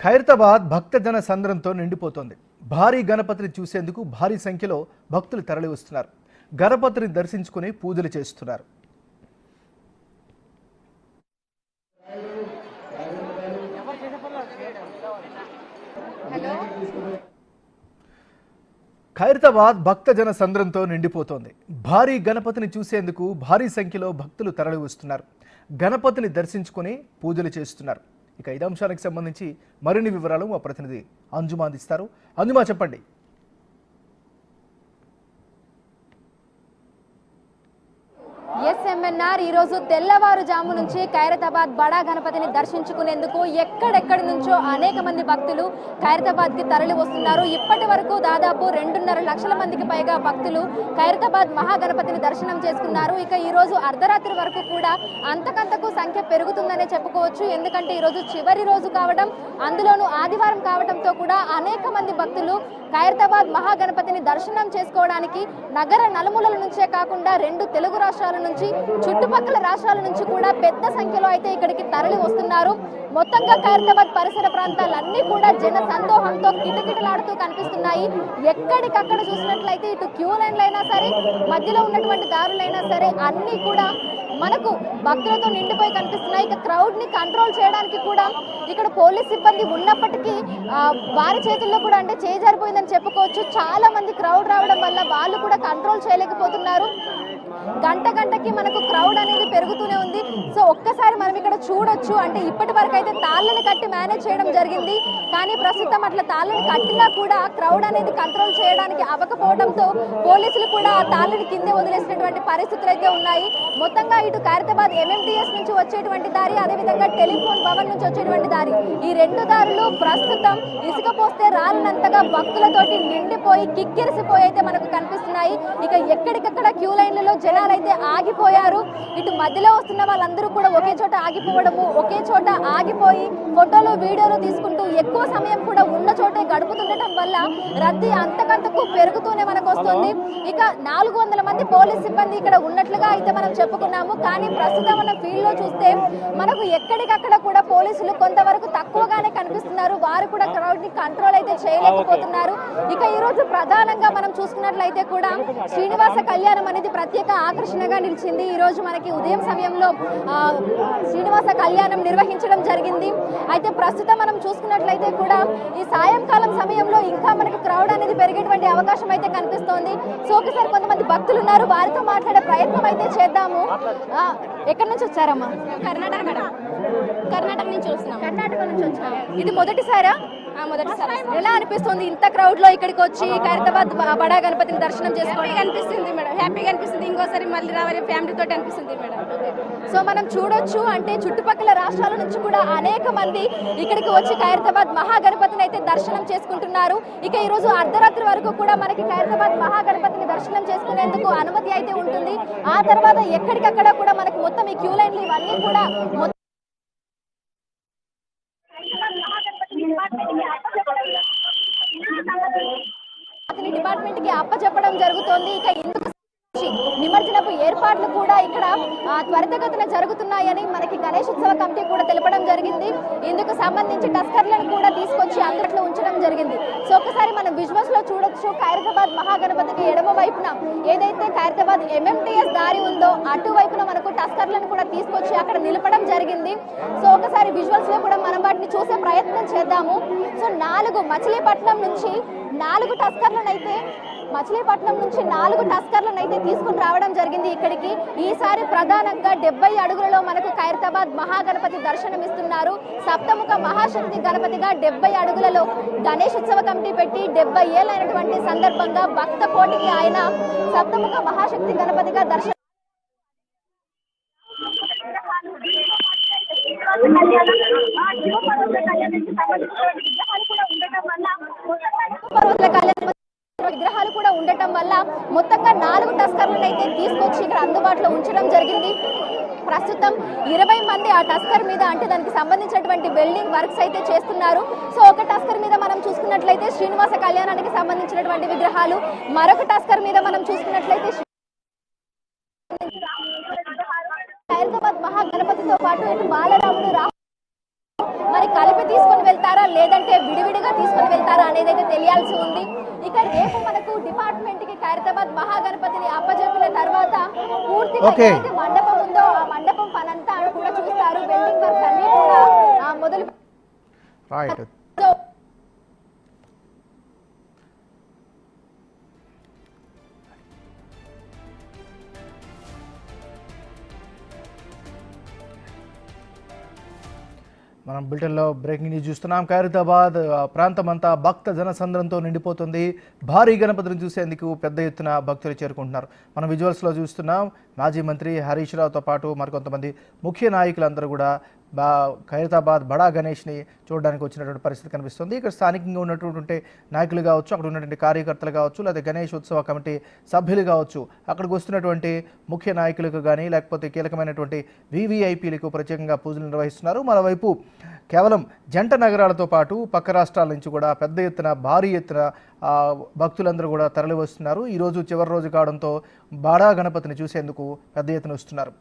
ఖైరతాబాద్ భక్తజన సంద్రంతో నిండిపోతోంది. భారీ గణపతిని చూసేందుకు భారీ సంఖ్యలో భక్తులు తరలివస్తున్నారు. గణపతిని దర్శించుకుని పూజలు చేస్తున్నారు. ఖైరతాబాద్ భక్తజన సంద్రంతో నిండిపోతోంది. భారీ గణపతిని చూసేందుకు భారీ సంఖ్యలో భక్తులు తరలివస్తున్నారు. గణపతిని దర్శించుకుని పూజలు చేస్తున్నారు. ఇక ఇదే అంశానికి సంబంధించి మరిన్ని వివరాలు మా ప్రతినిధి అంజుమా అందిస్తారు. అంజుమా, చెప్పండి. ఎస్ఎంఎన్ఆర్ ఈ రోజు తెల్లవారుజాము నుంచి ఖైరతాబాద్ బడా గణపతిని దర్శించుకునేందుకు ఎక్కడెక్కడి నుంచో అనేక మంది భక్తులు ఖైరతాబాద్ కి తరలి వస్తున్నారు. ఇప్పటి వరకు దాదాపు 2.5 లక్షల మందికి పైగా భక్తులు ఖైరతాబాద్ మహాగణపతిని దర్శనం చేసుకున్నారు. ఇక ఈ రోజు అర్ధరాత్రి వరకు కూడా అంతకంతకు సంఖ్య పెరుగుతుందనే చెప్పుకోవచ్చు. ఎందుకంటే ఈ రోజు చివరి రోజు కావడం, అందులోనూ ఆదివారం కావడంతో కూడా అనేక మంది భక్తులు ఖైరతాబాద్ మహాగణపతిని దర్శనం చేసుకోవడానికి నగర నలుమూలల నుంచే కాకుండా 2 తెలుగు రాష్ట్రాల నుంచి, చుట్టుపక్కల రాష్ట్రాల నుంచి కూడా పెద్ద సంఖ్యలో అయితే ఇక్కడికి తరలి వస్తున్నారు. మొత్తంగా ఖైరతాబాద్ పరిసర ప్రాంతాలన్నీ కూడా జన సందోహంతో కిటకిటలాడుతూ కనిపిస్తున్నాయి. ఎక్కడికక్కడ చూసినట్లయితే ఇటు క్యూ లైన్లైనా సరే, మధ్యలో ఉన్నటువంటి దారులైనా సరే అన్నీ కూడా మనకు భక్తులతో నిండిపోయి కనిపిస్తున్నాయి. ఇక క్రౌడ్ ని కంట్రోల్ చేయడానికి కూడా ఇక్కడ పోలీస్ సిబ్బంది ఉన్నప్పటికీ వారి చేతుల్లో కూడా అంటే చేజారిపోయిందని చెప్పుకోవచ్చు. చాలా మంది క్రౌడ్ రావడం వల్ల వాళ్ళు కూడా కంట్రోల్ చేయలేకపోతున్నారు. గంటకి మనకు క్రౌడ్ అనేది పెరుగుతూనే ఉంది. సో ఒక్కసారి మనం ఇక్కడ చూడొచ్చు. అంటే ఇప్పటి వరకు అయితే తాళ్ళని కట్టి మేనేజ్ చేయడం జరిగింది. కానీ ప్రస్తుతం అట్లా తాళ్ళని కట్టినా కూడా క్రౌడ్ అనేది కంట్రోల్ చేయడానికి అవ్వకపోవడంతో పోలీసులు కూడా ఆ తాళ్ళని కిందే వదిలేసినటువంటి పరిస్థితులు అయితే ఉన్నాయి. మొత్తంగా ఇటు ఖైరతాబాద్ ఎంఎంటీఎస్ నుంచి వచ్చేటువంటి దారి, అదేవిధంగా టెలిఫోన్ భవన్ నుంచి వచ్చేటువంటి దారి, ఈ 2 దారులు ప్రస్తుతం ఇసుక పోస్తే రాలినంతగా భక్తులతోటి నిండిపోయి కిక్కిరిసిపోయి అయితే మనకు కనిపిస్తున్నాయి. ఇక ఎక్కడికక్కడ క్యూ లైన్లలో జనాలు అయితే ఆగిపోయారు. ఇటు మధ్యలో వస్తున్న వాళ్ళందరూ కూడా ఒకే చోట ఆగిపోవడము, ఒకే చోట ఆగిపోయి ఫోటోలు వీడియోలు తీసుకుంటూ ఎక్కువ సమయం కూడా ఉన్న చోటే గడుపుతుండటం వల్ల రద్దీ అంతకంతకు పెరుగుతూనే మనకు వస్తుంది. ఇక 400 మంది పోలీస్ సిబ్బంది ఇక్కడ ఉన్నట్లుగా అయితే మనం చెప్పుకున్నాము. కానీ ప్రస్తుతం మనం ఫీల్డ్ లో చూస్తే మనకు ఎక్కడికక్కడ కూడా పోలీసులు కొంతవరకు తక్కువగానే కనిపిస్తున్నారు. వారు కూడా క్రౌడ్ ని కంట్రోల్ అయితే చేయలేకపోతున్నారు. ఇక ఈ రోజు ప్రధానంగా మనం చూసుకున్నట్లయితే కూడా శ్రీనివాస కళ్యాణం అనేది ప్రత్యేక ఆకర్షణగా నిలిచింది. ఈ రోజు మనకి ఉదయం సమయంలో శ్రీనివాస కళ్యాణం నిర్వహించడం జరిగింది. అయితే ప్రస్తుతం మనం చూసుకున్నట్లయితే కూడా ఈ సాయంకాలం సమయంలో ఇంకా మనకి క్రౌడ్ అనేది పెరిగేటువంటి అవకాశం అయితే కనిపిస్తోంది. సో ఒకసారి కొంతమంది భక్తులు ఉన్నారు, వారితో మాట్లాడే ప్రయత్నం అయితే చేద్దాము. ఎక్కడి నుంచి వచ్చారమ్మా? కర్ణాటక నుంచి వస్తున్నాం. కర్ణాటక నుంచి వచ్చాము. ఇది మొదటిసారా? మొదటిసారి. ఎలా అనిపిస్తుంది ఇంత క్రౌడ్ లో ఇక్కడికి వచ్చి ఖైరతాబాద్ బడా గణపతిని దర్శనం చేసుకోవడం? అనిపిస్తుంది మేడం, హ్యాపీగా అనిపిస్తుంది. ఇంకోసారి మళ్ళీ రావాలి ఫ్యామిలీ తోటి అనిపిస్తుంది మేడం. సో మనం చూడొచ్చు, అంటే చుట్టుపక్కల రాష్ట్రాల నుంచి కూడా అనేక మంది ఇక్కడికి వచ్చి ఖైరతాబాద్ మహాగణపతిని అయితే దర్శనం చేసుకుంటున్నారు. ఇక ఈ రోజు అర్ధరాత్రి వరకు కూడా మనకి ఖైరతాబాద్ మహాగణపతిని దర్శనం చేసుకునేందుకు అనుమతి అయితే ఉంటుంది. ఆ తర్వాత ఎక్కడికక్కడ కూడా మనకు మొత్తం ఈ క్యూ లైన్లు ఇవన్నీ కూడా డిపార్ట్మెంట్ కి అప్పచెప్పడం జరుగుతోంది. ఇక ఇందుకు నిమజ్జనపు ఏర్పాట్లు కూడా ఇక్కడ త్వరితగతిన జరుగుతున్నాయని మనకి గణేశోత్సవ కమిటీ కూడా తెలపడం జరిగింది. ఇందుకు సంబంధించి టస్కర్లను కూడా తీసుకొచ్చి అందులో ఉంచడం జరిగింది. సో ఒకసారి మనం విజువల్స్ లో చూడొచ్చు. ఖైరతాబాద్ మహాగణపతికి ఎడమ వైపున ఏదైతే ఖైరతాబాద్ ఎంఎంటీఎస్ దారి ఉందో అటువైపున మనకు టస్కర్లను కూడా తీసుకొచ్చి అక్కడ నిలపడం జరిగింది. సో ఒకసారి విజువల్స్ లో కూడా మనం వాటిని చూసే ప్రయత్నం చేద్దాము. సో 4 మచిలీపట్నం నుంచి 4 టస్కర్లను అయితే తీసుకుని రావడం జరిగింది ఇక్కడికి. ఈసారి ప్రధానంగా 70 అడుగులలో మనకు ఖైరతాబాద్ మహాగణపతి దర్శనం ఇస్తున్నారు. సప్తముఖ మహాశక్తి గణపతిగా 70 అడుగులలో గణేశోత్సవ కమిటీ పెట్టి 70 ఏళ్ళైనటువంటి సందర్భంగా భక్త కోటికి ఆయన సప్తముఖ మహాశక్తి గణపతిగా దర్శనం విగ్రహాలు కూడా ఉండటం వల్ల మొత్తంగా 4 టస్కర్లను అయితే తీసుకొచ్చి ఇక్కడ అందుబాటులో ఉంచడం జరిగింది. ప్రస్తుతం 20 మంది ఆ టస్కర్ మీద, అంటే దానికి సంబంధించినటువంటి వెల్డింగ్ వర్క్స్ అయితే చేస్తున్నారు. సో ఒక టస్కర్ మీద మనం చూసుకున్నట్లయితే శ్రీనివాస కళ్యాణానికి సంబంధించినటువంటి విగ్రహాలు, మరొక టస్కర్ మీద మనం చూసుకున్నట్లయితే ఖైరతాబాద్ మహాగణపతితో పాటు బాలరాముడు, మరి కలిపి తీసుకొని వెళ్తారా లేదంటే విడివిడిగా తీసుకొని వెళ్తారా అనేది అయితే తెలియాల్సి ఉంది. ఇక రేపు మనకు డిపార్ట్మెంట్ కి ఖైరతాబాద్ మహాగణపతిని అప్పజెప్పిన తర్వాత పూర్తిగా ఏదైతే మండపం ఉందో ఆ మండపం పనంతా కూడా చూస్తారు. బిల్డింగ్ వర్క్ అన్ని కూడా మొదలు మనం బులెటిన్లో బ్రేకింగ్ న్యూస్ చూస్తున్నాం. ఖైరతాబాద్ ప్రాంతమంతా భక్త జనసంద్రంతో నిండిపోతుంది. భారీ గణపతిని చూసేందుకు పెద్ద ఎత్తున భక్తులు చేరుకుంటున్నారు. మనం విజువల్స్లో చూస్తున్నాం. మాజీ మంత్రి హరీష్ రావుతో పాటు మరికొంతమంది ముఖ్య నాయకులందరూ కూడా ఖైరతాబాద్ బడా గణేష్ని చూడడానికి వచ్చినటువంటి పరిస్థితి కనిపిస్తుంది. ఇక్కడ స్థానికంగా ఉన్నటువంటి నాయకులు కావచ్చు, అక్కడ ఉన్నటువంటి కార్యకర్తలు కావచ్చు, లేదా గణేష్ ఉత్సవ కమిటీ సభ్యులు కావచ్చు, అక్కడికి వస్తున్నటువంటి ముఖ్య నాయకులకు కానీ లేకపోతే కీలకమైనటువంటి వివిఐపీలకు ప్రత్యేకంగా పూజలు నిర్వహిస్తున్నారు. మరోవైపు కేవలం జంట నగరాలతో పాటు పక్క రాష్ట్రాల నుంచి కూడా పెద్ద ఎత్తున భారీ ఎత్తున భక్తులందరూ కూడా తరలి వస్తున్నారు. ఈరోజు చివరి రోజు కావడంతో బడా గణపతిని చూసేందుకు పెద్ద ఎత్తున వస్తున్నారు.